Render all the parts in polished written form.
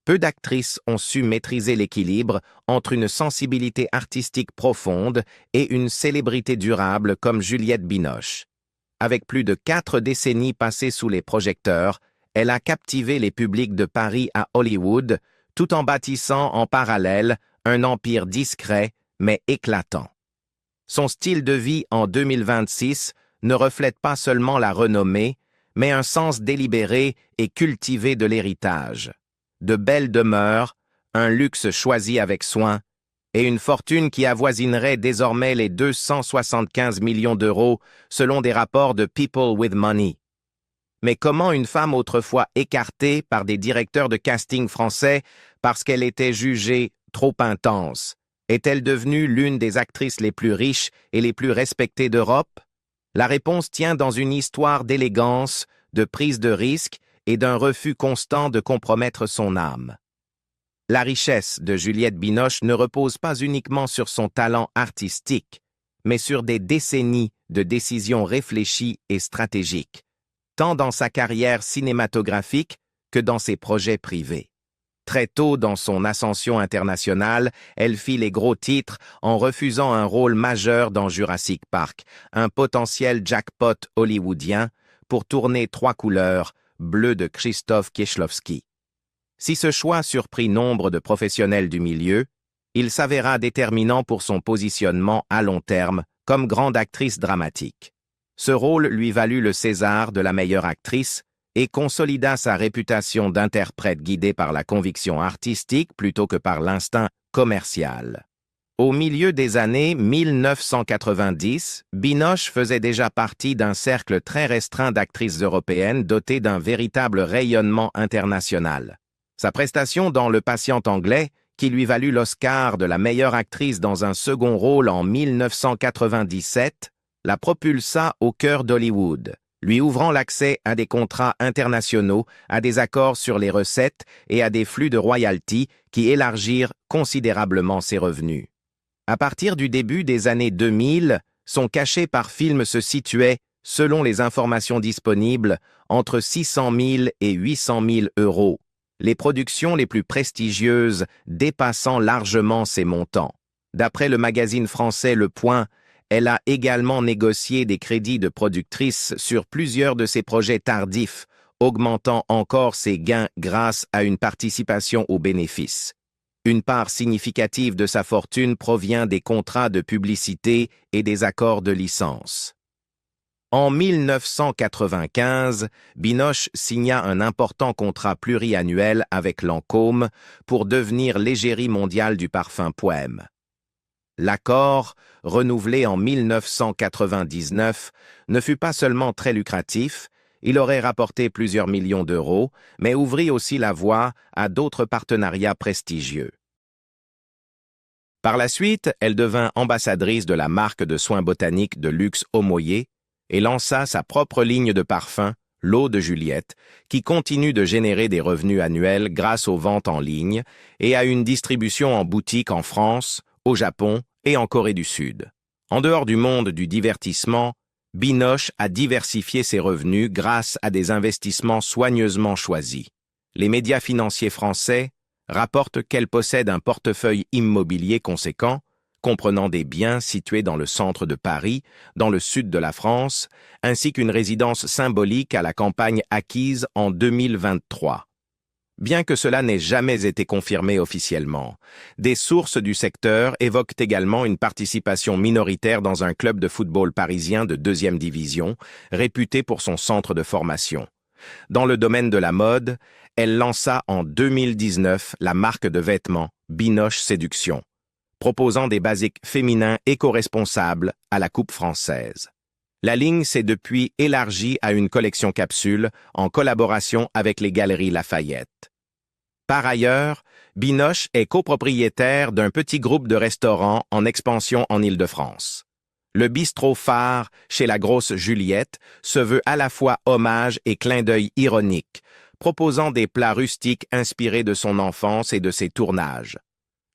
Peu d'actrices ont su maîtriser l'équilibre entre une sensibilité artistique profonde et une célébrité durable comme Juliette Binoche. Avec plus de 4 décennies passées sous les projecteurs, elle a captivé les publics de Paris à Hollywood, tout en bâtissant en parallèle un empire discret mais éclatant. Son style de vie en 2026 ne reflète pas seulement la renommée, mais un sens délibéré et cultivé de l'héritage. De belles demeures, un luxe choisi avec soin, et une fortune qui avoisinerait désormais les 275 millions d'euros selon des rapports de People with Money. Mais comment une femme autrefois écartée par des directeurs de casting français parce qu'elle était jugée trop intense, est-elle devenue l'une des actrices les plus riches et les plus respectées d'Europe? La réponse tient dans une histoire d'élégance, de prise de risque et d'un refus constant de compromettre son âme. La richesse de Juliette Binoche ne repose pas uniquement sur son talent artistique, mais sur des décennies de décisions réfléchies et stratégiques, tant dans sa carrière cinématographique que dans ses projets privés. Très tôt dans son ascension internationale, elle fit les gros titres en refusant un rôle majeur dans Jurassic Park, un potentiel jackpot hollywoodien, pour tourner 3 couleurs, bleu de Krzysztof Kieślowski. Si ce choix surprit nombre de professionnels du milieu, il s'avéra déterminant pour son positionnement à long terme comme grande actrice dramatique. Ce rôle lui valut le César de la meilleure actrice et consolida sa réputation d'interprète guidée par la conviction artistique plutôt que par l'instinct commercial. Au milieu des années 1990, Binoche faisait déjà partie d'un cercle très restreint d'actrices européennes dotées d'un véritable rayonnement international. Sa prestation dans Le Patient anglais, qui lui valut l'Oscar de la meilleure actrice dans un second rôle en 1997, la propulsa au cœur d'Hollywood, lui ouvrant l'accès à des contrats internationaux, à des accords sur les recettes et à des flux de royalties qui élargirent considérablement ses revenus. À partir du début des années 2000, son cachet par film se situait, selon les informations disponibles, entre 600 000 et 800 000 euros, les productions les plus prestigieuses dépassant largement ces montants. D'après le magazine français Le Point, elle a également négocié des crédits de productrice sur plusieurs de ses projets tardifs, augmentant encore ses gains grâce à une participation aux bénéfices. Une part significative de sa fortune provient des contrats de publicité et des accords de licence. En 1995, Binoche signa un important contrat pluriannuel avec Lancôme pour devenir l'égérie mondiale du parfum Poème. L'accord, renouvelé en 1999, ne fut pas seulement très lucratif, il aurait rapporté plusieurs millions d'euros, mais ouvrit aussi la voie à d'autres partenariats prestigieux. Par la suite, elle devint ambassadrice de la marque de soins botaniques de luxe Omoyé et lança sa propre ligne de parfums, l'Eau de Juliette, qui continue de générer des revenus annuels grâce aux ventes en ligne et à une distribution en boutique en France, au Japon et en Corée du Sud. En dehors du monde du divertissement, Binoche a diversifié ses revenus grâce à des investissements soigneusement choisis. Les médias financiers français rapportent qu'elle possède un portefeuille immobilier conséquent, comprenant des biens situés dans le centre de Paris, dans le sud de la France, ainsi qu'une résidence symbolique à la campagne acquise en 2023. Bien que cela n'ait jamais été confirmé officiellement, des sources du secteur évoquent également une participation minoritaire dans un club de football parisien de 2e division, réputé pour son centre de formation. Dans le domaine de la mode, elle lança en 2019 la marque de vêtements Binoche Séduction, proposant des basiques féminins éco-responsables à la coupe française. La ligne s'est depuis élargie à une collection capsule en collaboration avec les Galeries Lafayette. Par ailleurs, Binoche est copropriétaire d'un petit groupe de restaurants en expansion en Île-de-France. Le bistrot phare chez la grosse Juliette se veut à la fois hommage et clin d'œil ironique, proposant des plats rustiques inspirés de son enfance et de ses tournages.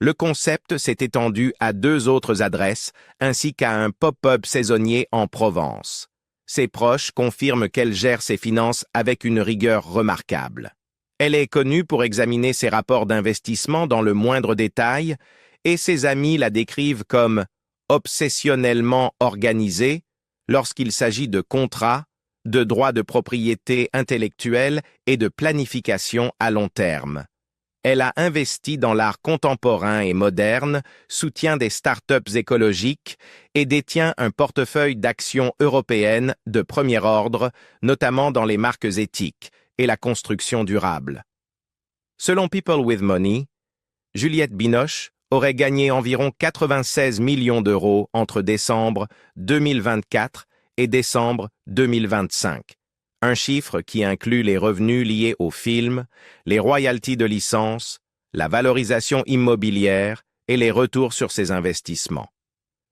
Le concept s'est étendu à 2 autres adresses, ainsi qu'à un pop-up saisonnier en Provence. Ses proches confirment qu'elle gère ses finances avec une rigueur remarquable. Elle est connue pour examiner ses rapports d'investissement dans le moindre détail, et ses amis la décrivent comme obsessionnellement organisée lorsqu'il s'agit de contrats, de droits de propriété intellectuelle et de planification à long terme. Elle a investi dans l'art contemporain et moderne, soutient des start-up écologiques et détient un portefeuille d'actions européennes de premier ordre, notamment dans les marques éthiques et la construction durable. Selon People with Money, Juliette Binoche aurait gagné environ 96 millions d'euros entre décembre 2024 et décembre 2025. Un chiffre qui inclut les revenus liés aux films, les royalties de licence, la valorisation immobilière et les retours sur ses investissements.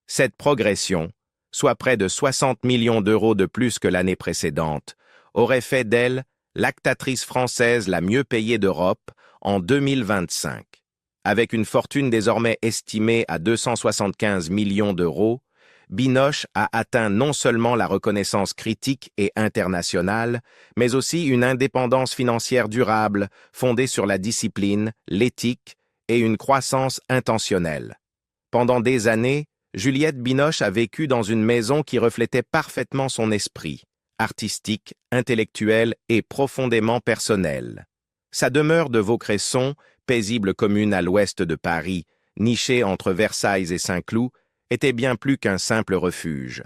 Cette progression, soit près de 60 millions d'euros de plus que l'année précédente, aurait fait d'elle l'actatrice française la mieux payée d'Europe en 2025. Avec une fortune désormais estimée à 275 millions d'euros, Binoche a atteint non seulement la reconnaissance critique et internationale, mais aussi une indépendance financière durable fondée sur la discipline, l'éthique et une croissance intentionnelle. Pendant des années, Juliette Binoche a vécu dans une maison qui reflétait parfaitement son esprit, artistique, intellectuel et profondément personnel. Sa demeure de Vaucresson, paisible commune à l'ouest de Paris, nichée entre Versailles et Saint-Cloud, était bien plus qu'un simple refuge.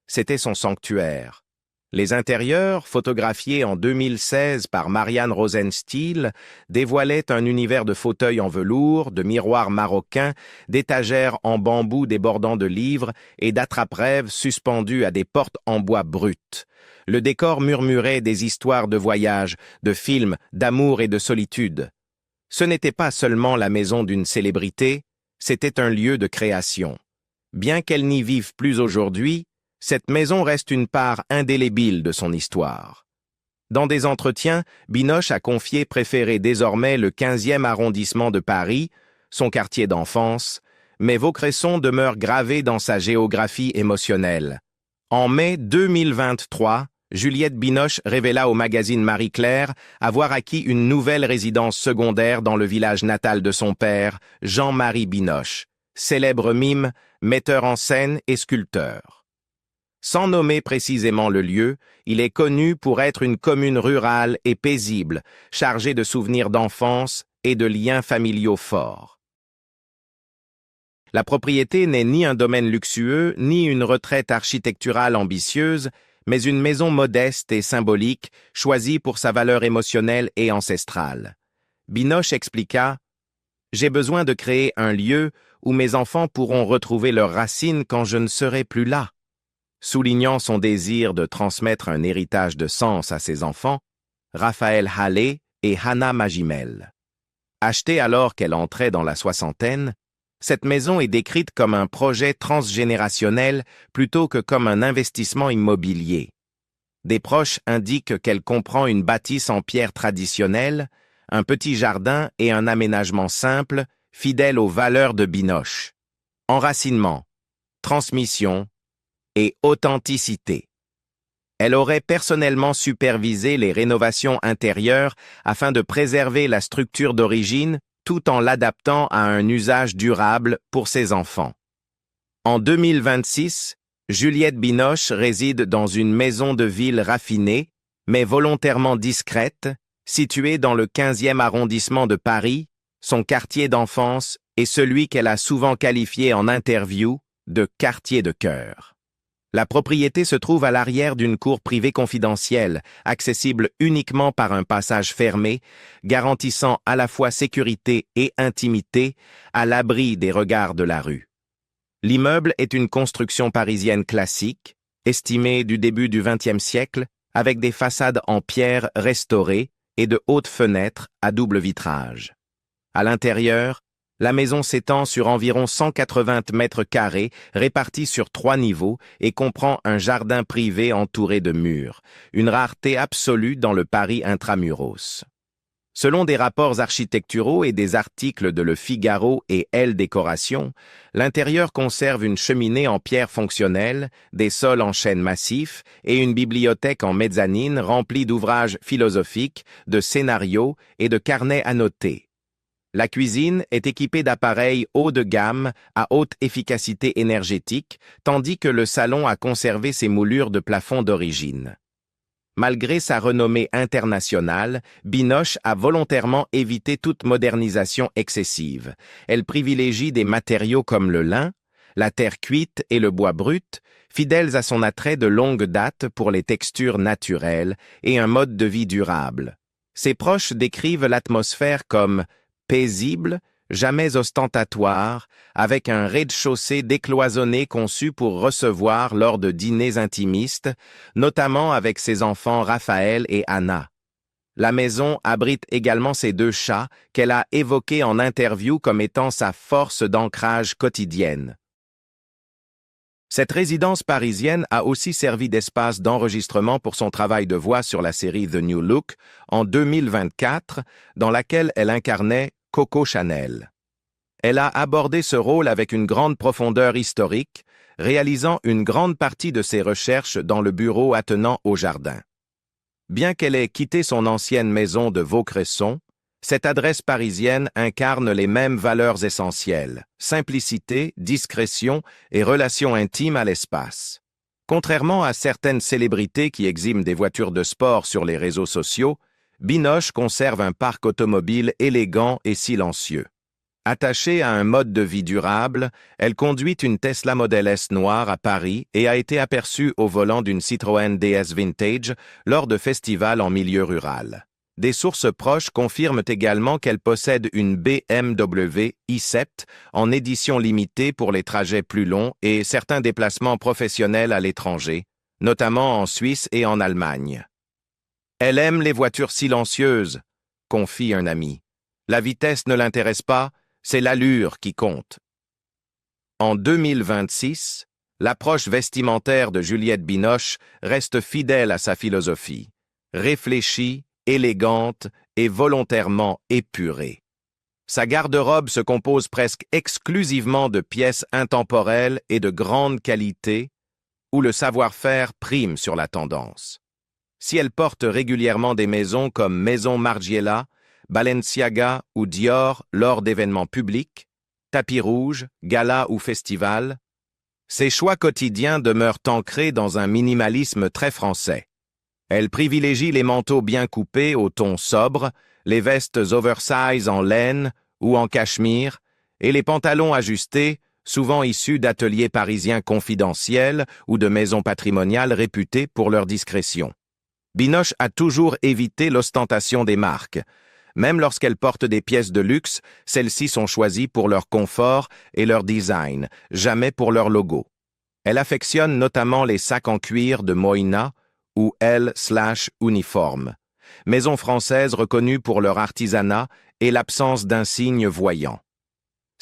C'était son sanctuaire. Les intérieurs, photographiés en 2016 par Marianne Rosenstiel, dévoilaient un univers de fauteuils en velours, de miroirs marocains, d'étagères en bambou débordant de livres et d'attrape-rêves suspendus à des portes en bois brut. Le décor murmurait des histoires de voyage, de films, d'amour et de solitude. Ce n'était pas seulement la maison d'une célébrité, c'était un lieu de création. Bien qu'elle n'y vive plus aujourd'hui, cette maison reste une part indélébile de son histoire. Dans des entretiens, Binoche a confié préférer désormais le 15e arrondissement de Paris, son quartier d'enfance, mais Vaucresson demeure gravé dans sa géographie émotionnelle. En mai 2023, Juliette Binoche révéla au magazine Marie-Claire avoir acquis une nouvelle résidence secondaire dans le village natal de son père, Jean-Marie Binoche, célèbre mime, metteur en scène et sculpteur. Sans nommer précisément le lieu, il est connu pour être une commune rurale et paisible, chargée de souvenirs d'enfance et de liens familiaux forts. La propriété n'est ni un domaine luxueux, ni une retraite architecturale ambitieuse, mais une maison modeste et symbolique, choisie pour sa valeur émotionnelle et ancestrale. Binoche expliqua « J'ai besoin de créer un lieu où mes enfants pourront retrouver leurs racines quand je ne serai plus là. » Soulignant son désir de transmettre un héritage de sens à ses enfants, Raphaël Hallé et Hannah Magimel. Achetée alors qu'elle entrait dans la soixantaine, cette maison est décrite comme un projet transgénérationnel plutôt que comme un investissement immobilier. Des proches indiquent qu'elle comprend une bâtisse en pierre traditionnelle, un petit jardin et un aménagement simple, fidèle aux valeurs de Binoche. Enracinement, transmission et authenticité. Elle aurait personnellement supervisé les rénovations intérieures afin de préserver la structure d'origine tout en l'adaptant à un usage durable pour ses enfants. En 2026, Juliette Binoche réside dans une maison de ville raffinée, mais volontairement discrète, située dans le 15e arrondissement de Paris, son quartier d'enfance est celui qu'elle a souvent qualifié en interview de « quartier de cœur ». La propriété se trouve à l'arrière d'une cour privée confidentielle, accessible uniquement par un passage fermé, garantissant à la fois sécurité et intimité, à l'abri des regards de la rue. L'immeuble est une construction parisienne classique, estimée du début du XXe siècle, avec des façades en pierre restaurées et de hautes fenêtres à double vitrage. À l'intérieur, la maison s'étend sur environ 180 mètres carrés, répartis sur 3 niveaux, et comprend un jardin privé entouré de murs, une rareté absolue dans le Paris intramuros. Selon des rapports architecturaux et des articles de Le Figaro et Elle Décoration, l'intérieur conserve une cheminée en pierre fonctionnelle, des sols en chêne massif et une bibliothèque en mezzanine remplie d'ouvrages philosophiques, de scénarios et de carnets à noter. La cuisine est équipée d'appareils haut de gamme à haute efficacité énergétique, tandis que le salon a conservé ses moulures de plafond d'origine. Malgré sa renommée internationale, Binoche a volontairement évité toute modernisation excessive. Elle privilégie des matériaux comme le lin, la terre cuite et le bois brut, fidèles à son attrait de longue date pour les textures naturelles et un mode de vie durable. Ses proches décrivent l'atmosphère comme paisible, jamais ostentatoire, avec un rez-de-chaussée décloisonné conçu pour recevoir lors de dîners intimistes, notamment avec ses enfants Raphaël et Anna. La maison abrite également ses 2 chats qu'elle a évoqués en interview comme étant sa force d'ancrage quotidienne. Cette résidence parisienne a aussi servi d'espace d'enregistrement pour son travail de voix sur la série The New Look en 2024, dans laquelle elle incarnait Coco Chanel. Elle a abordé ce rôle avec une grande profondeur historique, réalisant une grande partie de ses recherches dans le bureau attenant au jardin. Bien qu'elle ait quitté son ancienne maison de Vaucresson, cette adresse parisienne incarne les mêmes valeurs essentielles: simplicité, discrétion et relation intime à l'espace. Contrairement à certaines célébrités qui exhiment des voitures de sport sur les réseaux sociaux, Binoche conserve un parc automobile élégant et silencieux. Attachée à un mode de vie durable, elle conduit une Tesla Model S noire à Paris et a été aperçue au volant d'une Citroën DS Vintage lors de festivals en milieu rural. Des sources proches confirment également qu'elle possède une BMW i7 en édition limitée pour les trajets plus longs et certains déplacements professionnels à l'étranger, notamment en Suisse et en Allemagne. Elle aime les voitures silencieuses, confie un ami. La vitesse ne l'intéresse pas, c'est l'allure qui compte. En 2026, l'approche vestimentaire de Juliette Binoche reste fidèle à sa philosophie, réfléchie, élégante et volontairement épurée. Sa garde-robe se compose presque exclusivement de pièces intemporelles et de grande qualité, où le savoir-faire prime sur la tendance. Si elle porte régulièrement des maisons comme Maison Margiela, Balenciaga ou Dior lors d'événements publics, tapis rouges, galas ou festivals, ses choix quotidiens demeurent ancrés dans un minimalisme très français. Elle privilégie les manteaux bien coupés au ton sobre, les vestes oversize en laine ou en cachemire, et les pantalons ajustés, souvent issus d'ateliers parisiens confidentiels ou de maisons patrimoniales réputées pour leur discrétion. Binoche a toujours évité l'ostentation des marques. Même lorsqu'elle porte des pièces de luxe, celles-ci sont choisies pour leur confort et leur design, jamais pour leur logo. Elle affectionne notamment les sacs en cuir de Moïna ou L/Uniforme, maison française reconnue pour leur artisanat et l'absence d'insignes voyants.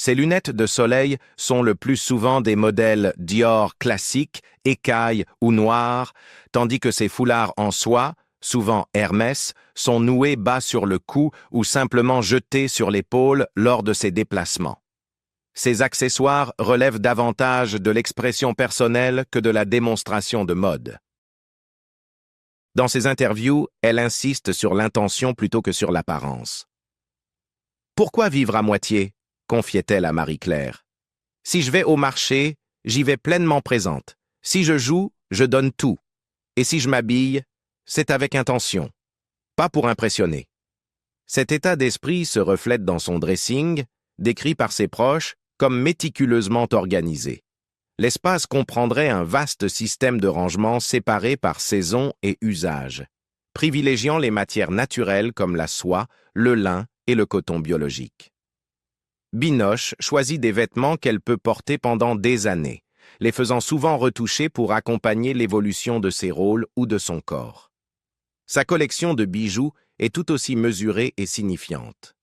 Ses lunettes de soleil sont le plus souvent des modèles Dior classiques, écailles ou noirs, tandis que ses foulards en soie, souvent Hermès, sont noués bas sur le cou ou simplement jetés sur l'épaule lors de ses déplacements. Ces accessoires relèvent davantage de l'expression personnelle que de la démonstration de mode. Dans ses interviews, elle insiste sur l'intention plutôt que sur l'apparence. « Pourquoi vivre à moitié ?» confiait-elle à Marie-Claire. « Si je vais au marché, j'y vais pleinement présente. Si je joue, je donne tout. Et si je m'habille, c'est avec intention, pas pour impressionner. » Cet état d'esprit se reflète dans son dressing, décrit par ses proches comme méticuleusement organisé. L'espace comprendrait un vaste système de rangement séparé par saison et usage, privilégiant les matières naturelles comme la soie, le lin et le coton biologique. Binoche choisit des vêtements qu'elle peut porter pendant des années, les faisant souvent retoucher pour accompagner l'évolution de ses rôles ou de son corps. Sa collection de bijoux est tout aussi mesurée et signifiante.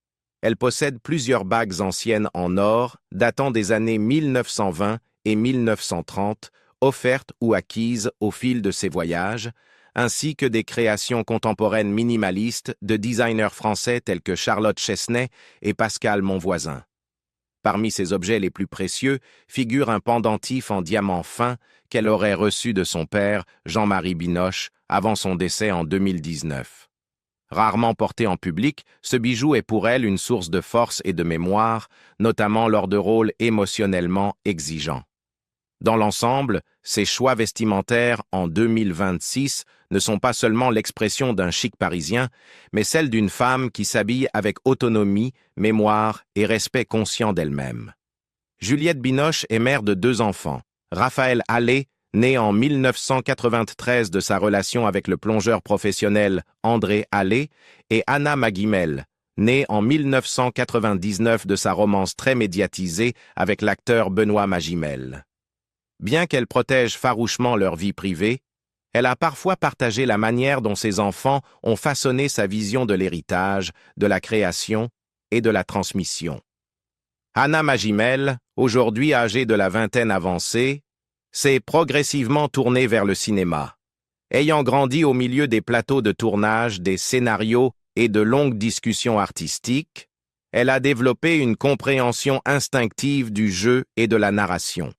Elle possède plusieurs bagues anciennes en or datant des années 1920 et 1930, offertes ou acquises au fil de ses voyages, ainsi que des créations contemporaines minimalistes de designers français tels que Charlotte Chesnay et Pascal Monvoisin. Parmi ses objets les plus précieux figure un pendentif en diamant fin qu'elle aurait reçu de son père, Jean-Marie Binoche, avant son décès en 2019. Rarement porté en public, ce bijou est pour elle une source de force et de mémoire, notamment lors de rôles émotionnellement exigeants. Dans l'ensemble, ses choix vestimentaires en 2026 ne sont pas seulement l'expression d'un chic parisien, mais celle d'une femme qui s'habille avec autonomie, mémoire et respect conscient d'elle-même. Juliette Binoche est mère de 2 enfants. Raphaël Allais, né en 1993 de sa relation avec le plongeur professionnel André Allais, et Anna Magimel, née en 1999 de sa romance très médiatisée avec l'acteur Benoît Magimel. Bien qu'elle protège farouchement leur vie privée, elle a parfois partagé la manière dont ses enfants ont façonné sa vision de l'héritage, de la création et de la transmission. Anna Magimel, aujourd'hui âgée de la vingtaine avancée, s'est progressivement tournée vers le cinéma. Ayant grandi au milieu des plateaux de tournage, des scénarios et de longues discussions artistiques, elle a développé une compréhension instinctive du jeu et de la narration.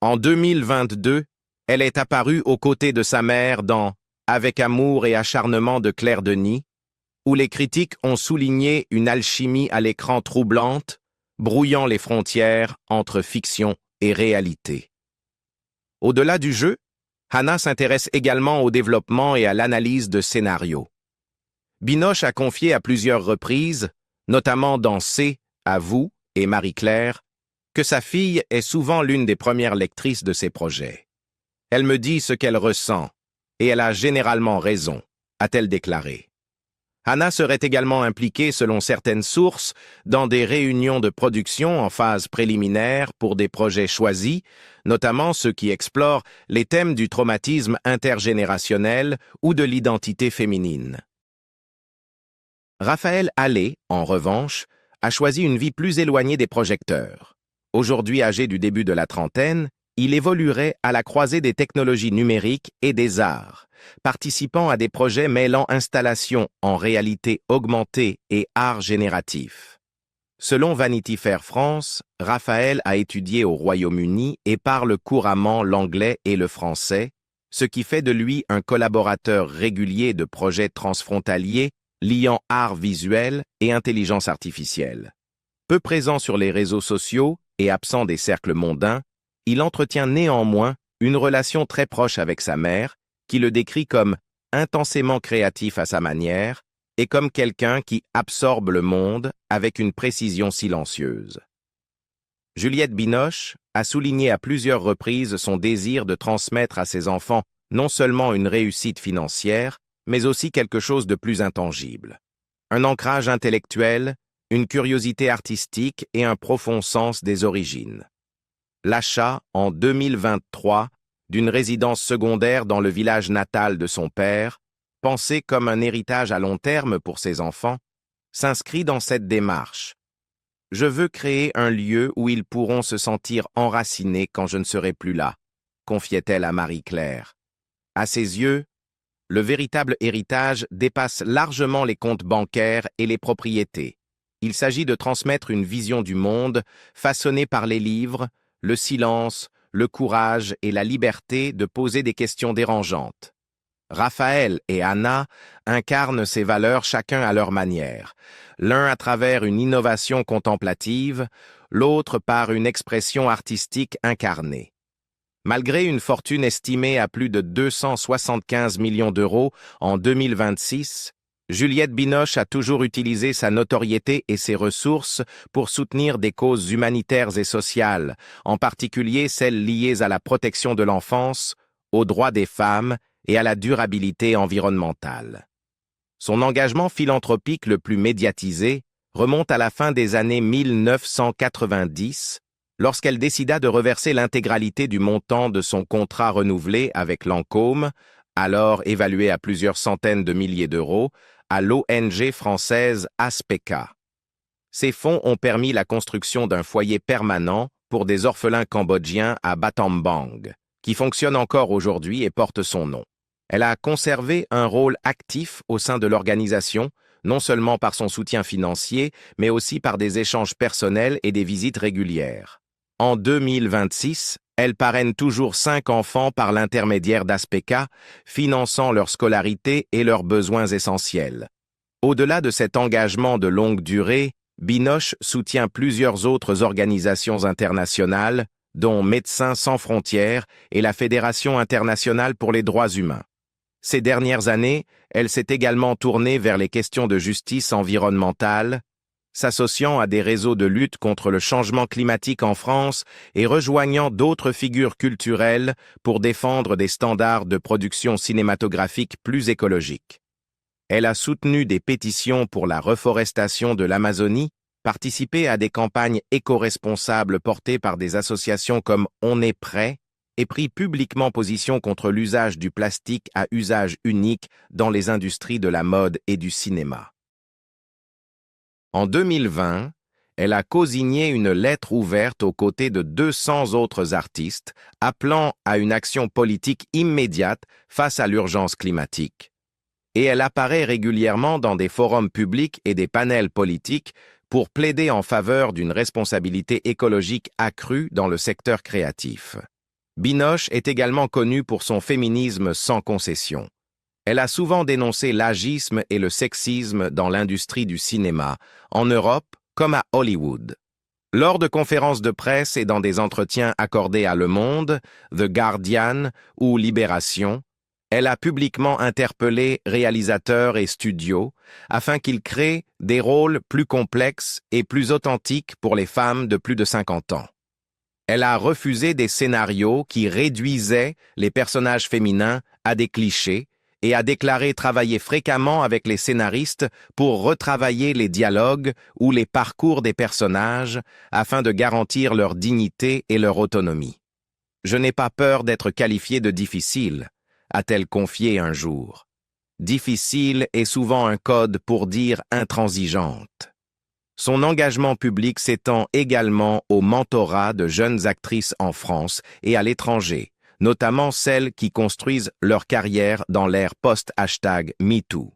En 2022, elle est apparue aux côtés de sa mère dans Avec amour et acharnement de Claire Denis, où les critiques ont souligné une alchimie à l'écran troublante, brouillant les frontières entre fiction et réalité. Au-delà du jeu, Anna s'intéresse également au développement et à l'analyse de scénarios. Binoche a confié à plusieurs reprises, notamment dans C'est à vous et Marie-Claire, que sa fille est souvent l'une des premières lectrices de ses projets. Elle me dit ce qu'elle ressent, et elle a généralement raison, a-t-elle déclaré. Anna serait également impliquée, selon certaines sources, dans des réunions de production en phase préliminaire pour des projets choisis, notamment ceux qui explorent les thèmes du traumatisme intergénérationnel ou de l'identité féminine. Raphaël Allais, en revanche, a choisi une vie plus éloignée des projecteurs. Aujourd'hui âgé du début de la trentaine, il évoluerait à la croisée des technologies numériques et des arts, participant à des projets mêlant installation en réalité augmentée et art génératif. Selon Vanity Fair France, Raphaël a étudié au Royaume-Uni et parle couramment l'anglais et le français, ce qui fait de lui un collaborateur régulier de projets transfrontaliers liant art visuel et intelligence artificielle. Peu présent sur les réseaux sociaux et absent des cercles mondains, il entretient néanmoins une relation très proche avec sa mère, qui le décrit comme intensément créatif à sa manière et comme quelqu'un qui absorbe le monde avec une précision silencieuse. Juliette Binoche a souligné à plusieurs reprises son désir de transmettre à ses enfants non seulement une réussite financière, mais aussi quelque chose de plus intangible. Un ancrage intellectuel, une curiosité artistique et un profond sens des origines. L'achat, en 2023, d'une résidence secondaire dans le village natal de son père, pensé comme un héritage à long terme pour ses enfants, s'inscrit dans cette démarche. Je veux créer un lieu où ils pourront se sentir enracinés quand je ne serai plus là, confiait-elle à Marie-Claire. À ses yeux, le véritable héritage dépasse largement les comptes bancaires et les propriétés. Il s'agit de transmettre une vision du monde façonnée par les livres, le silence, le courage et la liberté de poser des questions dérangeantes. Raphaël et Anna incarnent ces valeurs chacun à leur manière, l'un à travers une innovation contemplative, l'autre par une expression artistique incarnée. Malgré une fortune estimée à plus de 275 millions d'euros en 2026, Juliette Binoche a toujours utilisé sa notoriété et ses ressources pour soutenir des causes humanitaires et sociales, en particulier celles liées à la protection de l'enfance, aux droits des femmes et à la durabilité environnementale. Son engagement philanthropique le plus médiatisé remonte à la fin des années 1990, lorsqu'elle décida de reverser l'intégralité du montant de son contrat renouvelé avec Lancôme, alors évalué à plusieurs centaines de milliers d'euros, à l'ONG française ASPECA. Ces fonds ont permis la construction d'un foyer permanent pour des orphelins cambodgiens à Battambang, qui fonctionne encore aujourd'hui et porte son nom. Elle a conservé un rôle actif au sein de l'organisation, non seulement par son soutien financier, mais aussi par des échanges personnels et des visites régulières. En 2026, elle parraine toujours 5 enfants par l'intermédiaire d'Aspeka, finançant leur scolarité et leurs besoins essentiels. Au-delà de cet engagement de longue durée, Binoche soutient plusieurs autres organisations internationales, dont Médecins sans frontières et la Fédération internationale pour les droits humains. Ces dernières années, elle s'est également tournée vers les questions de justice environnementale, s'associant à des réseaux de lutte contre le changement climatique en France et rejoignant d'autres figures culturelles pour défendre des standards de production cinématographique plus écologiques. Elle a soutenu des pétitions pour la reforestation de l'Amazonie, participé à des campagnes éco-responsables portées par des associations comme On est prêt et pris publiquement position contre l'usage du plastique à usage unique dans les industries de la mode et du cinéma. En 2020, elle a cosigné une lettre ouverte aux côtés de 200 autres artistes, appelant à une action politique immédiate face à l'urgence climatique. Et elle apparaît régulièrement dans des forums publics et des panels politiques pour plaider en faveur d'une responsabilité écologique accrue dans le secteur créatif. Binoche est également connue pour son féminisme sans concession. Elle a souvent dénoncé l'agisme et le sexisme dans l'industrie du cinéma, en Europe comme à Hollywood. Lors de conférences de presse et dans des entretiens accordés à Le Monde, The Guardian ou Libération, elle a publiquement interpellé réalisateurs et studios afin qu'ils créent des rôles plus complexes et plus authentiques pour les femmes de plus de 50 ans. Elle a refusé des scénarios qui réduisaient les personnages féminins à des clichés et a déclaré travailler fréquemment avec les scénaristes pour retravailler les dialogues ou les parcours des personnages afin de garantir leur dignité et leur autonomie. « Je n'ai pas peur d'être qualifiée de difficile », a-t-elle confié un jour. Difficile est souvent un code pour dire intransigeante. Son engagement public s'étend également au mentorat de jeunes actrices en France et à l'étranger, notamment celles qui construisent leur carrière dans l'ère post-#MeToo.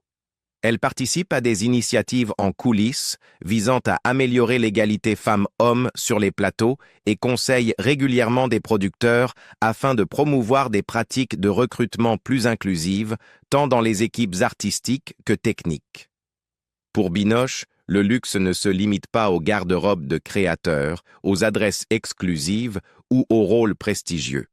Elle participe à des initiatives en coulisses visant à améliorer l'égalité femmes-hommes sur les plateaux et conseille régulièrement des producteurs afin de promouvoir des pratiques de recrutement plus inclusives, tant dans les équipes artistiques que techniques. Pour Binoche, le luxe ne se limite pas aux garde-robes de créateurs, aux adresses exclusives ou aux rôles prestigieux.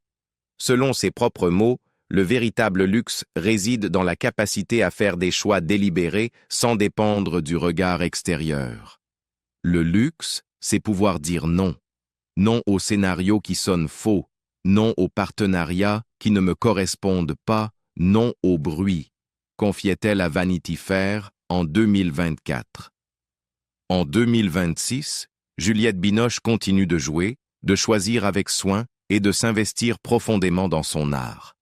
Selon ses propres mots, le véritable luxe réside dans la capacité à faire des choix délibérés sans dépendre du regard extérieur. Le luxe, c'est pouvoir dire non. Non aux scénarios qui sonnent faux, non aux partenariats qui ne me correspondent pas, non au bruit, confiait-elle à Vanity Fair en 2024. En 2026, Juliette Binoche continue de jouer, de choisir avec soin et de s'investir profondément dans son art.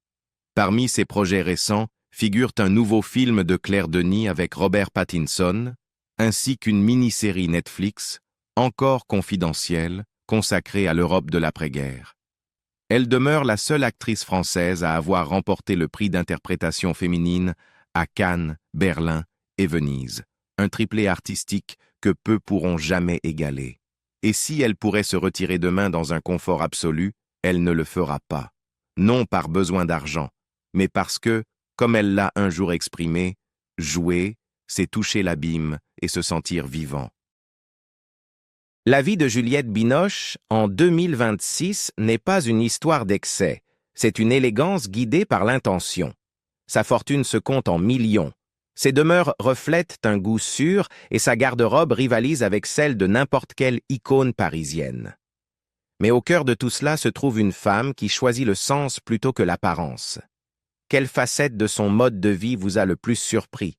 Parmi ses projets récents figurent un nouveau film de Claire Denis avec Robert Pattinson, ainsi qu'une mini-série Netflix, encore confidentielle, consacrée à l'Europe de l'après-guerre. Elle demeure la seule actrice française à avoir remporté le prix d'interprétation féminine à Cannes, Berlin et Venise, un triplé artistique que peu pourront jamais égaler. Et si elle pourrait se retirer demain dans un confort absolu, elle ne le fera pas. Non par besoin d'argent, mais parce que, comme elle l'a un jour exprimé, jouer, c'est toucher l'abîme et se sentir vivant. La vie de Juliette Binoche, en 2026, n'est pas une histoire d'excès, c'est une élégance guidée par l'intention. Sa fortune se compte en millions. Ses demeures reflètent un goût sûr et sa garde-robe rivalise avec celle de n'importe quelle icône parisienne. Mais au cœur de tout cela se trouve une femme qui choisit le sens plutôt que l'apparence. Quelle facette de son mode de vie vous a le plus surpris?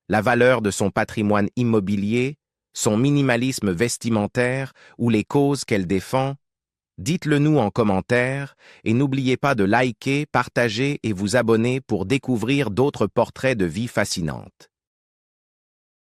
La valeur de son patrimoine immobilier, son minimalisme vestimentaire ou les causes qu'elle défend? Dites-le nous en commentaire et n'oubliez pas de liker, partager et vous abonner pour découvrir d'autres portraits de vie fascinantes.